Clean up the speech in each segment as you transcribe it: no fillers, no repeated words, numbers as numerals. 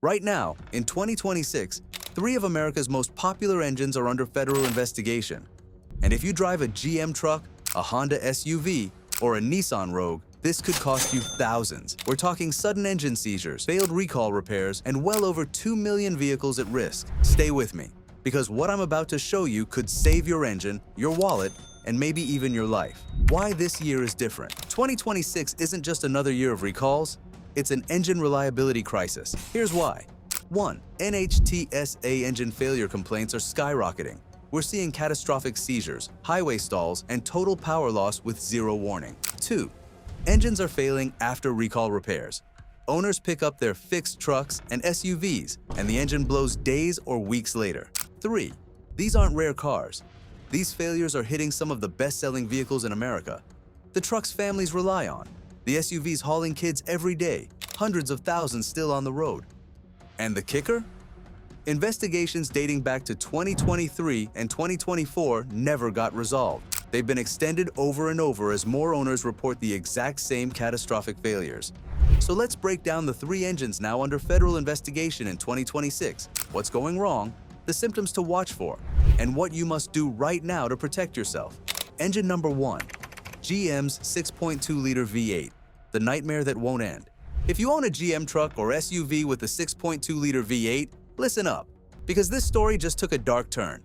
Right now, in 2026, 3 of America's most popular engines are under federal investigation. And if you drive a GM truck, a Honda SUV, or a Nissan Rogue, this could cost you thousands. We're talking sudden engine seizures, failed recall repairs, and well over 2 million vehicles at risk. Stay with me, because what I'm about to show you could save your engine, your wallet, and maybe even your life. Why this year is different. 2026 isn't just another year of recalls, it's an engine reliability crisis. Here's why. 1. NHTSA engine failure complaints are skyrocketing. We're seeing catastrophic seizures, highway stalls, and total power loss with zero warning. 2. Engines are failing after recall repairs. Owners pick up their fixed trucks and SUVs, and the engine blows days or weeks later. 3. These aren't rare cars. These failures are hitting some of the best-selling vehicles in America. The trucks families rely on. The SUVs hauling kids every day, hundreds of thousands still on the road. And the kicker? Investigations dating back to 2023 and 2024 never got resolved. They've been extended over and over as more owners report the exact same catastrophic failures. So let's break down the 3 engines now under federal investigation in 2026. What's going wrong, the symptoms to watch for, and what you must do right now to protect yourself. Engine number 1, GM's 6.2-liter V8, the nightmare that won't end. If you own a GM truck or SUV with a 6.2-liter V8, listen up, because this story just took a dark turn.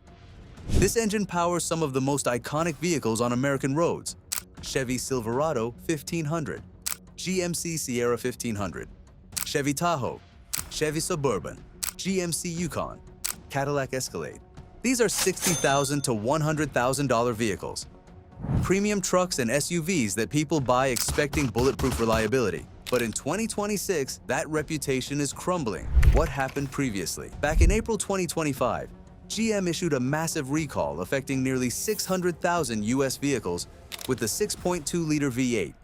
This engine powers some of the most iconic vehicles on American roads: Chevy Silverado 1500, GMC Sierra 1500, Chevy Tahoe, Chevy Suburban, GMC Yukon, Cadillac Escalade. These are $60,000 to $100,000 vehicles. Premium trucks and SUVs that people buy expecting bulletproof reliability. But in 2026, that reputation is crumbling. What happened previously? Back in April 2025, GM issued a massive recall affecting nearly 600,000 US vehicles with the 6.2-liter V8,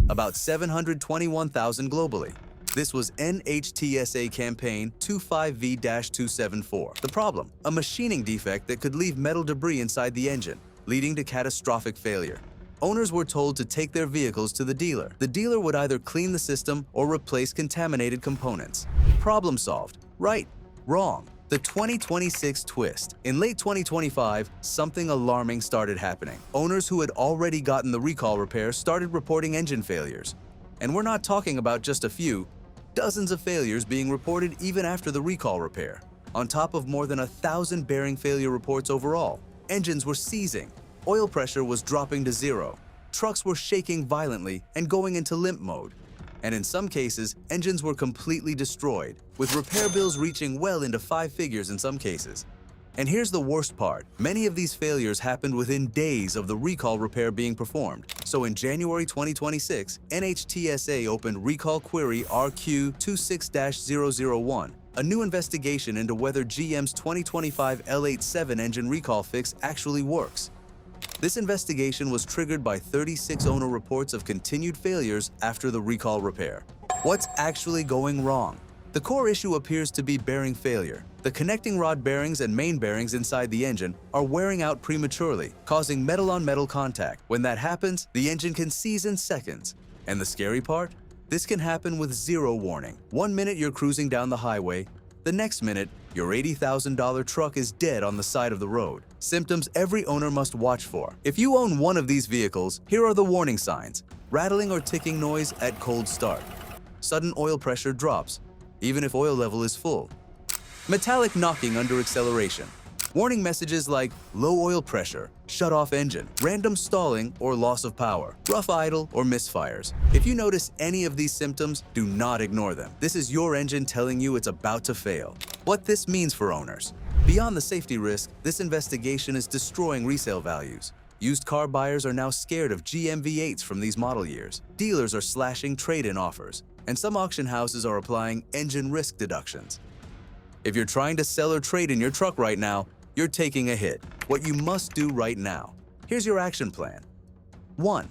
about 721,000 globally. This was NHTSA campaign 25V-274. The problem? A machining defect that could leave metal debris inside the engine, leading to catastrophic failure. Owners were told to take their vehicles to the dealer. The dealer would either clean the system or replace contaminated components. Problem solved. Right. Wrong. The 2026 twist. In late 2025, something alarming started happening. Owners who had already gotten the recall repair started reporting engine failures. And we're not talking about just a few, dozens of failures being reported even after the recall repair. On top of more than 1,000 bearing failure reports overall, engines were seizing, oil pressure was dropping to zero, trucks were shaking violently and going into limp mode. And in some cases, engines were completely destroyed, with repair bills reaching well into 5 figures in some cases. And here's the worst part. Many of these failures happened within days of the recall repair being performed. So in January 2026, NHTSA opened Recall Query RQ26-001, a new investigation into whether GM's 2025 L87 engine recall fix actually works. This investigation was triggered by 36 owner reports of continued failures after the recall repair. What's actually going wrong? The core issue appears to be bearing failure. The connecting rod bearings and main bearings inside the engine are wearing out prematurely, causing metal-on-metal contact. When that happens, the engine can seize in seconds. And the scary part? This can happen with zero warning. 1 minute you're cruising down the highway, the next minute, your $80,000 truck is dead on the side of the road. Symptoms every owner must watch for. If you own one of these vehicles, here are the warning signs. Rattling or ticking noise at cold start. Sudden oil pressure drops, even if oil level is full. Metallic knocking under acceleration. Warning messages like low oil pressure, shut off engine, random stalling or loss of power, rough idle or misfires. If you notice any of these symptoms, do not ignore them. This is your engine telling you it's about to fail. What this means for owners. Beyond the safety risk, this investigation is destroying resale values. Used car buyers are now scared of GM V8s from these model years. Dealers are slashing trade-in offers, and some auction houses are applying engine risk deductions. If you're trying to sell or trade in your truck right now, you're taking a hit. What you must do right now. Here's your action plan. 1.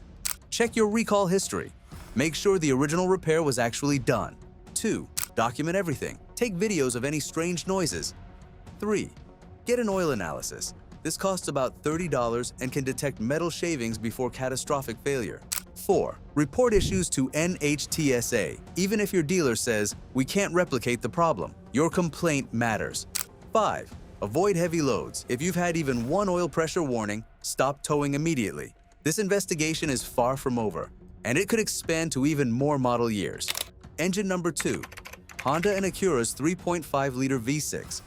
Check your recall history. Make sure the original repair was actually done. 2. Document everything. Take videos of any strange noises. 3. Get an oil analysis. This costs about $30 and can detect metal shavings before catastrophic failure. 4. Report issues to NHTSA. Even if your dealer says, "We can't replicate the problem," Your complaint matters. 5. Avoid heavy loads. If you've had even one oil pressure warning, stop towing immediately. This investigation is far from over, and it could expand to even more model years. Engine number 2. Honda and Acura's 3.5-liter V6.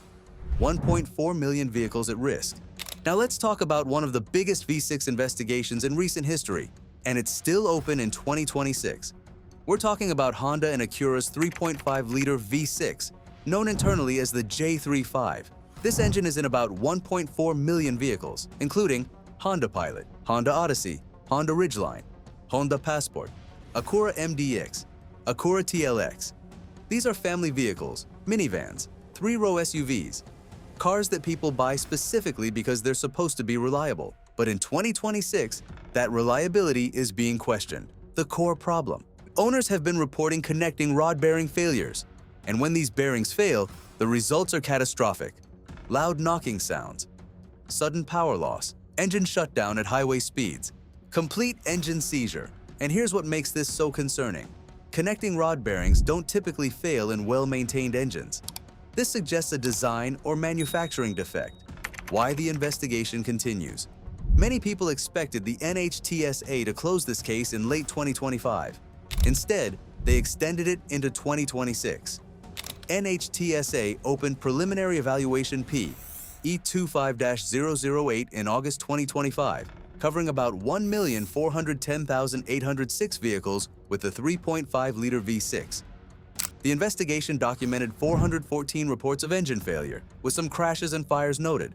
1.4 million vehicles at risk. Now let's talk about one of the biggest V6 investigations in recent history, and it's still open in 2026. We're talking about Honda and Acura's 3.5-liter V6, known internally as the J35. This engine is in about 1.4 million vehicles, including Honda Pilot, Honda Odyssey, Honda Ridgeline, Honda Passport, Acura MDX, Acura TLX. These are family vehicles, minivans, three-row SUVs, cars that people buy specifically because they're supposed to be reliable. But in 2026, that reliability is being questioned. The core problem: owners have been reporting connecting rod bearing failures, and when these bearings fail, the results are catastrophic. Loud knocking sounds, sudden power loss, engine shutdown at highway speeds, complete engine seizure. And here's what makes this so concerning. Connecting rod bearings don't typically fail in well-maintained engines. This suggests a design or manufacturing defect. Why the investigation continues. Many people expected the NHTSA to close this case in late 2025. Instead, they extended it into 2026. NHTSA opened Preliminary Evaluation P E25-008 in August 2025, covering about 1,410,806 vehicles with the 3.5-liter V6. The investigation documented 414 reports of engine failure, with some crashes and fires noted.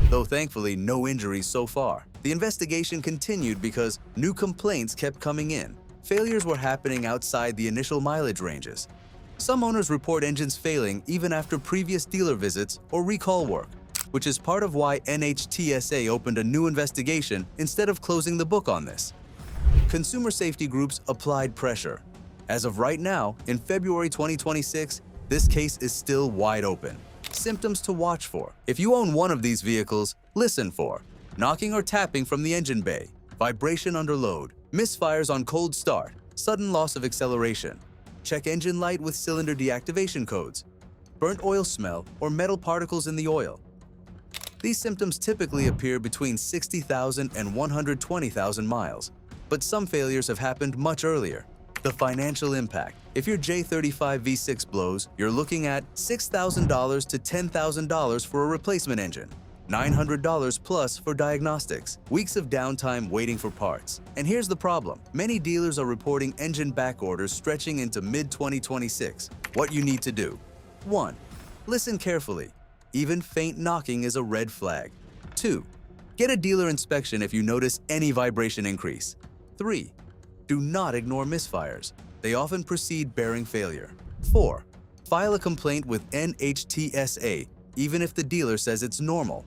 Though thankfully no injuries so far. The investigation continued because new complaints kept coming in. Failures were happening outside the initial mileage ranges. Some owners report engines failing even after previous dealer visits or recall work, which is part of why NHTSA opened a new investigation instead of closing the book on this. Consumer safety groups applied pressure. As of right now, in February 2026, this case is still wide open. Symptoms to watch for. If you own one of these vehicles, listen for knocking or tapping from the engine bay, vibration under load, misfires on cold start, sudden loss of acceleration. Check engine light with cylinder deactivation codes, burnt oil smell, or metal particles in the oil. These symptoms typically appear between 60,000 and 120,000 miles, but some failures have happened much earlier. The financial impact. If your J35 V6 blows, you're looking at $6,000 to $10,000 for a replacement engine, $900 plus for diagnostics, weeks of downtime waiting for parts. And here's the problem. Many dealers are reporting engine back orders stretching into mid-2026. What you need to do. 1. Listen carefully. Even faint knocking is a red flag. 2. Get a dealer inspection if you notice any vibration increase. 3. Do not ignore misfires. They often precede bearing failure. 4. File a complaint with NHTSA, even if the dealer says it's normal.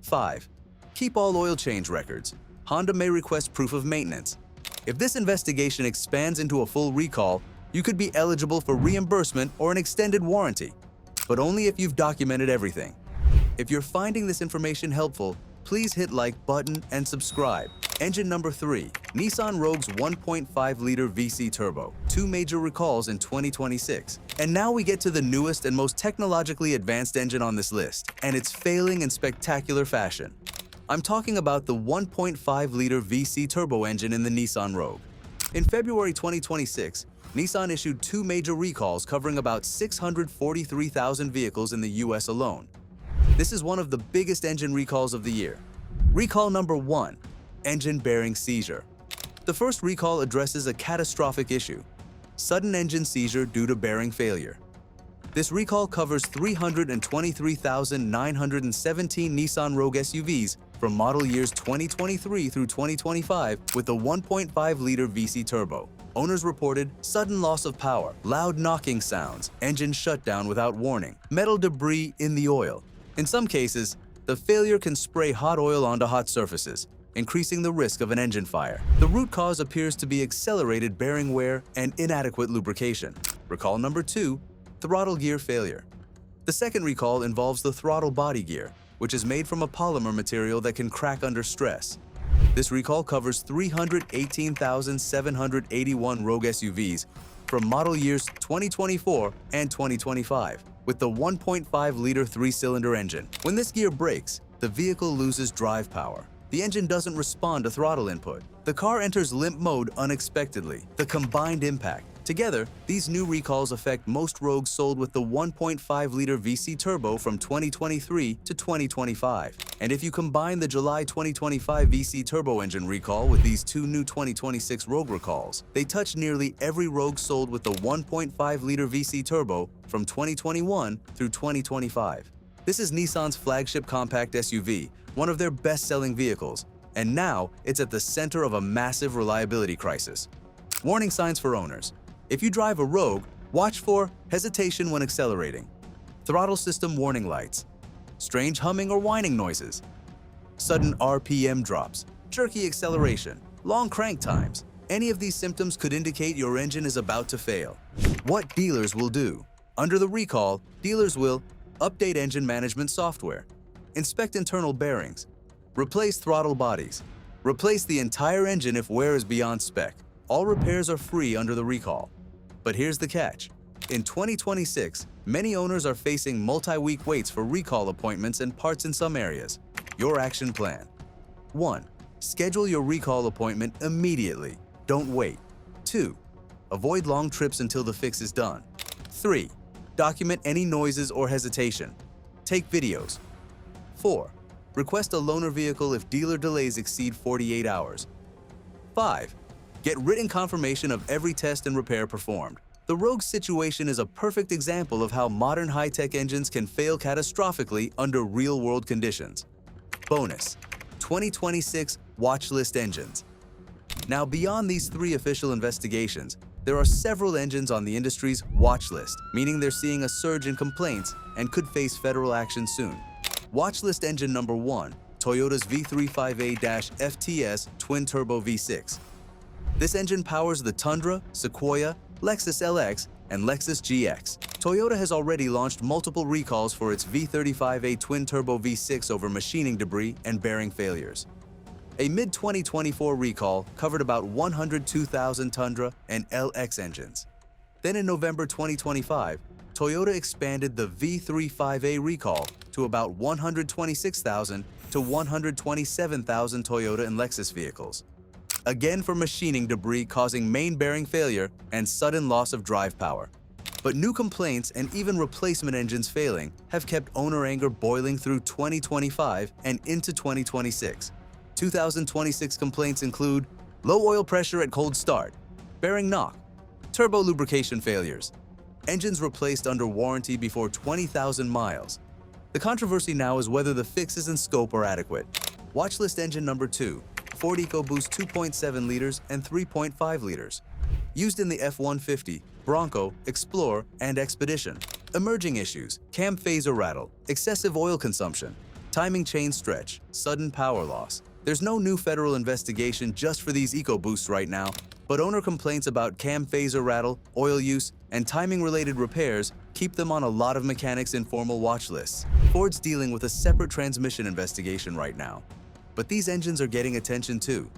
5. Keep all oil change records. Honda may request proof of maintenance. If this investigation expands into a full recall, you could be eligible for reimbursement or an extended warranty, but only if you've documented everything. If you're finding this information helpful, please hit like button and subscribe. Engine number 3, Nissan Rogue's 1.5-liter VC Turbo, 2 major recalls in 2026. And now we get to the newest and most technologically advanced engine on this list, and it's failing in spectacular fashion. I'm talking about the 1.5-liter VC turbo engine in the Nissan Rogue. In February 2026, Nissan issued 2 major recalls covering about 643,000 vehicles in the US alone. This is one of the biggest engine recalls of the year. Recall number 1. Engine bearing seizure. The first recall addresses a catastrophic issue: sudden engine seizure due to bearing failure. This recall covers 323,917 Nissan Rogue SUVs from model years 2023 through 2025 with the 1.5-liter VC turbo. Owners reported sudden loss of power, loud knocking sounds, engine shutdown without warning, metal debris in the oil. In some cases, the failure can spray hot oil onto hot surfaces, increasing the risk of an engine fire. The root cause appears to be accelerated bearing wear and inadequate lubrication. Recall number 2, throttle gear failure. The second recall involves the throttle body gear, which is made from a polymer material that can crack under stress. This recall covers 318,781 Rogue SUVs from model years 2024 and 2025. with the 1.5-liter 3-cylinder engine. When this gear breaks, the vehicle loses drive power. The engine doesn't respond to throttle input. The car enters limp mode unexpectedly. The combined impact. Together, these new recalls affect most Rogues sold with the 1.5-liter VC turbo from 2023 to 2025. And if you combine the July 2025 VC turbo engine recall with these two new 2026 Rogue recalls, they touch nearly every Rogue sold with the 1.5-liter VC turbo from 2021 through 2025. This is Nissan's flagship compact SUV, one of their best-selling vehicles, and now it's at the center of a massive reliability crisis. Warning signs for owners. If you drive a Rogue, watch for hesitation when accelerating, throttle system warning lights, strange humming or whining noises, sudden RPM drops, jerky acceleration, long crank times. Any of these symptoms could indicate your engine is about to fail. What dealers will do? Under the recall, dealers will update engine management software, inspect internal bearings, replace throttle bodies, replace the entire engine if wear is beyond spec. All repairs are free under the recall. But here's the catch. In 2026, many owners are facing multi-week waits for recall appointments and parts in some areas. Your action plan. 1. Schedule your recall appointment immediately. Don't wait. 2. Avoid long trips until the fix is done. 3. Document any noises or hesitation. Take videos. 4. Request a loaner vehicle if dealer delays exceed 48 hours. 5. Get written confirmation of every test and repair performed. The Rogue situation is a perfect example of how modern high-tech engines can fail catastrophically under real-world conditions. Bonus: 2026 watch list engines. Now, beyond these 3 official investigations, there are several engines on the industry's watch list, meaning they're seeing a surge in complaints and could face federal action soon. Watch list engine number 1, Toyota's V35A-FTS twin-turbo V6. This engine powers the Tundra, Sequoia, Lexus LX, and Lexus GX. Toyota has already launched multiple recalls for its V35A twin-turbo V6 over machining debris and bearing failures. A mid-2024 recall covered about 102,000 Tundra and LX engines. Then in November 2025, Toyota expanded the V35A recall to about 126,000 to 127,000 Toyota and Lexus vehicles. Again for machining debris causing main bearing failure and sudden loss of drive power. But new complaints and even replacement engines failing have kept owner anger boiling through 2025 and into 2026. 2026 complaints include low oil pressure at cold start, bearing knock, turbo lubrication failures, engines replaced under warranty before 20,000 miles. The controversy now is whether the fixes and scope are adequate. Watchlist engine number 2, Ford EcoBoost 2.7 liters and 3.5 liters. Used in the F-150, Bronco, Explorer, and Expedition. Emerging issues: cam phaser rattle, excessive oil consumption, timing chain stretch, sudden power loss. There's no new federal investigation just for these EcoBoosts right now, but owner complaints about cam phaser rattle, oil use, and timing-related repairs keep them on a lot of mechanics' informal watch lists. Ford's dealing with a separate transmission investigation right now, but these engines are getting attention too.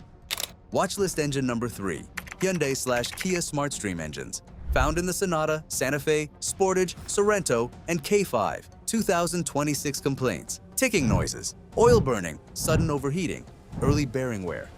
Watchlist engine number 3, Hyundai/Kia SmartStream engines. Found in the Sonata, Santa Fe, Sportage, Sorento, and K5. 2026 complaints: ticking noises, oil burning, sudden overheating, early bearing wear.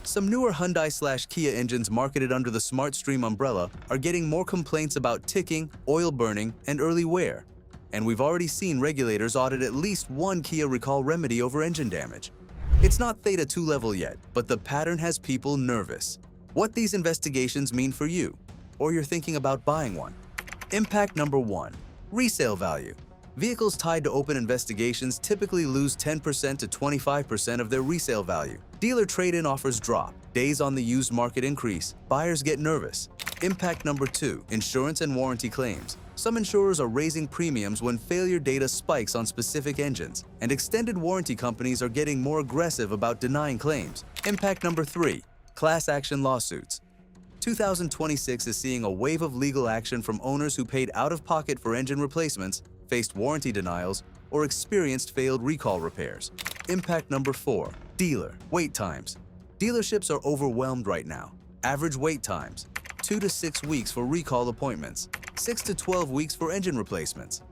Some newer Hyundai/Kia engines marketed under the SmartStream umbrella are getting more complaints about ticking, oil burning, and early wear. And we've already seen regulators audit at least one Kia recall remedy over engine damage. It's not Theta 2 level yet, but the pattern has people nervous. What these investigations mean for you, or you're thinking about buying one. Impact number 1, resale value. Vehicles tied to open investigations typically lose 10% to 25% of their resale value. Dealer trade-in offers drop, days on the used market increase, buyers get nervous. Impact number 2, insurance and warranty claims. Some insurers are raising premiums when failure data spikes on specific engines, and extended warranty companies are getting more aggressive about denying claims. Impact number 3, class action lawsuits. 2026 is seeing a wave of legal action from owners who paid out of pocket for engine replacements, faced warranty denials, or experienced failed recall repairs. Impact number 4, dealer wait times. Dealerships are overwhelmed right now. Average wait times: 2 to 6 weeks for recall appointments, 6 to 12 weeks for engine replacements,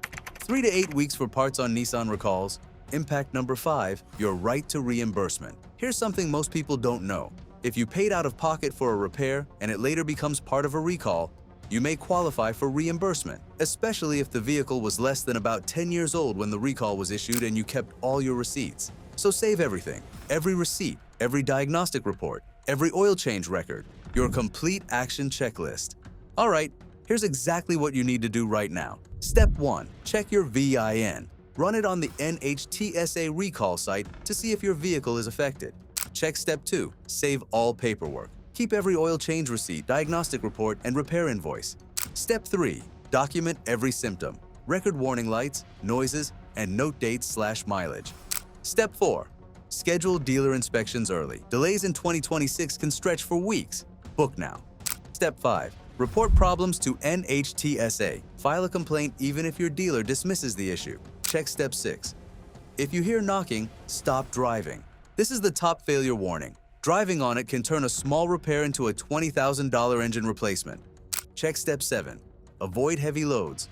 3 to 8 weeks for parts on Nissan recalls. Impact number 5, your right to reimbursement. Here's something most people don't know. If you paid out of pocket for a repair and it later becomes part of a recall, you may qualify for reimbursement, especially if the vehicle was less than about 10 years old when the recall was issued and you kept all your receipts. So save everything, every receipt, every diagnostic report, every oil change record, your complete action checklist. All right, here's exactly what you need to do right now. Step 1, check your VIN. Run it on the NHTSA recall site to see if your vehicle is affected. Check Step 2, save all paperwork. Keep every oil change receipt, diagnostic report, and repair invoice. Step 3, document every symptom, record warning lights, noises, and note dates/mileage. Step 4, schedule dealer inspections early. Delays in 2026 can stretch for weeks. Book now. Step 5, report problems to NHTSA. File a complaint even if your dealer dismisses the issue. Check Step 6. If you hear knocking, stop driving. This is the top failure warning. Driving on it can turn a small repair into a $20,000 engine replacement. Check Step 7. Avoid heavy loads.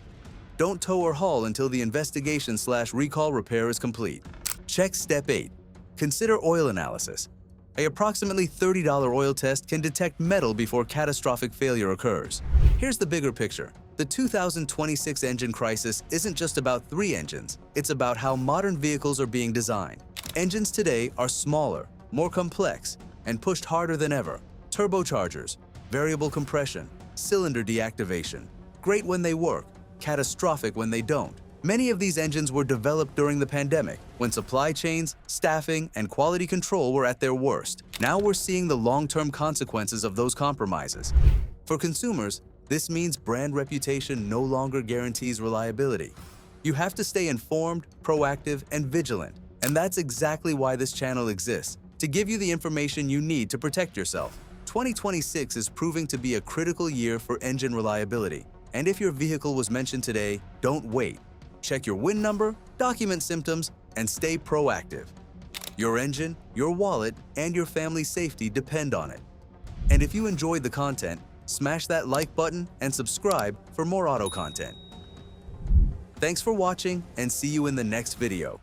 Don't tow or haul until the investigation/recall repair is complete. Check Step 8. Consider oil analysis. An approximately $30 oil test can detect metal before catastrophic failure occurs. Here's the bigger picture. The 2026 engine crisis isn't just about 3 engines. It's about how modern vehicles are being designed. Engines today are smaller, more complex, and pushed harder than ever. Turbochargers, variable compression, cylinder deactivation. Great when they work, catastrophic when they don't. Many of these engines were developed during the pandemic, when supply chains, staffing, and quality control were at their worst. Now we're seeing the long-term consequences of those compromises. For consumers, this means brand reputation no longer guarantees reliability. You have to stay informed, proactive, and vigilant. And that's exactly why this channel exists, to give you the information you need to protect yourself. 2026 is proving to be a critical year for engine reliability. And if your vehicle was mentioned today, don't wait. Check your VIN number, document symptoms, and stay proactive. Your engine, your wallet, and your family's safety depend on it. And if you enjoyed the content, smash that like button and subscribe for more auto content. Thanks for watching, and see you in the next video.